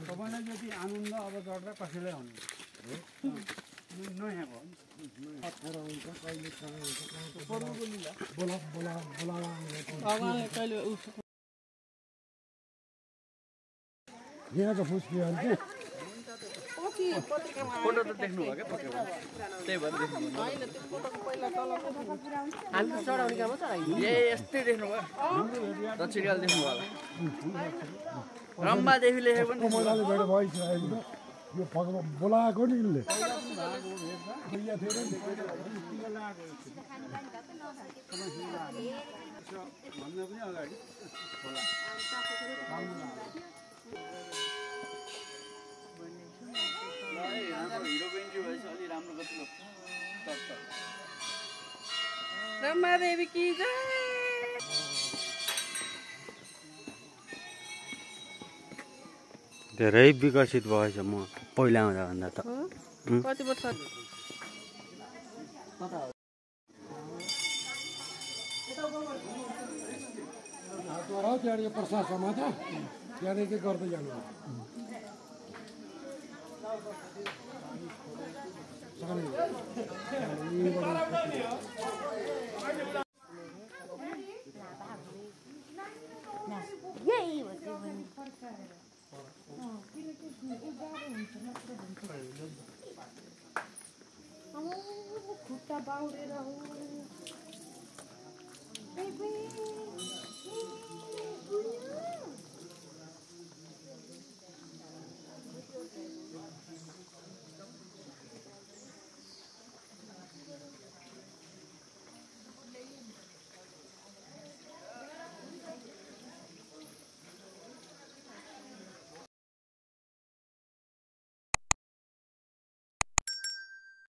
तपाईलाई जति आनन्द अब गर्दा कसैलाई हुनु नयाँ भयो फोटो त देख्नु भयो क्या पक्कै त्यही भएर देख्नु होइन त्यो फोटोको पहिला तलको हामी चढाउने काम चढाइदियो ए यस्तै देख्नु भयो दक्षिणकाल देख्नु भयो रम्बा देवी लेखेको पनि मैलाले भेट भइसकेको यो बोलाएको नि यिनले भन्दा पनि अगाडि रम्बा देवी की जय धेरै विकसित भएछ म पहिला आउँदा भन्दा त कति वर्ष त्यहाँनिर प्रशासनमा त त्यहाँनिर के गर्दै जानु खुट्टा बाउरेर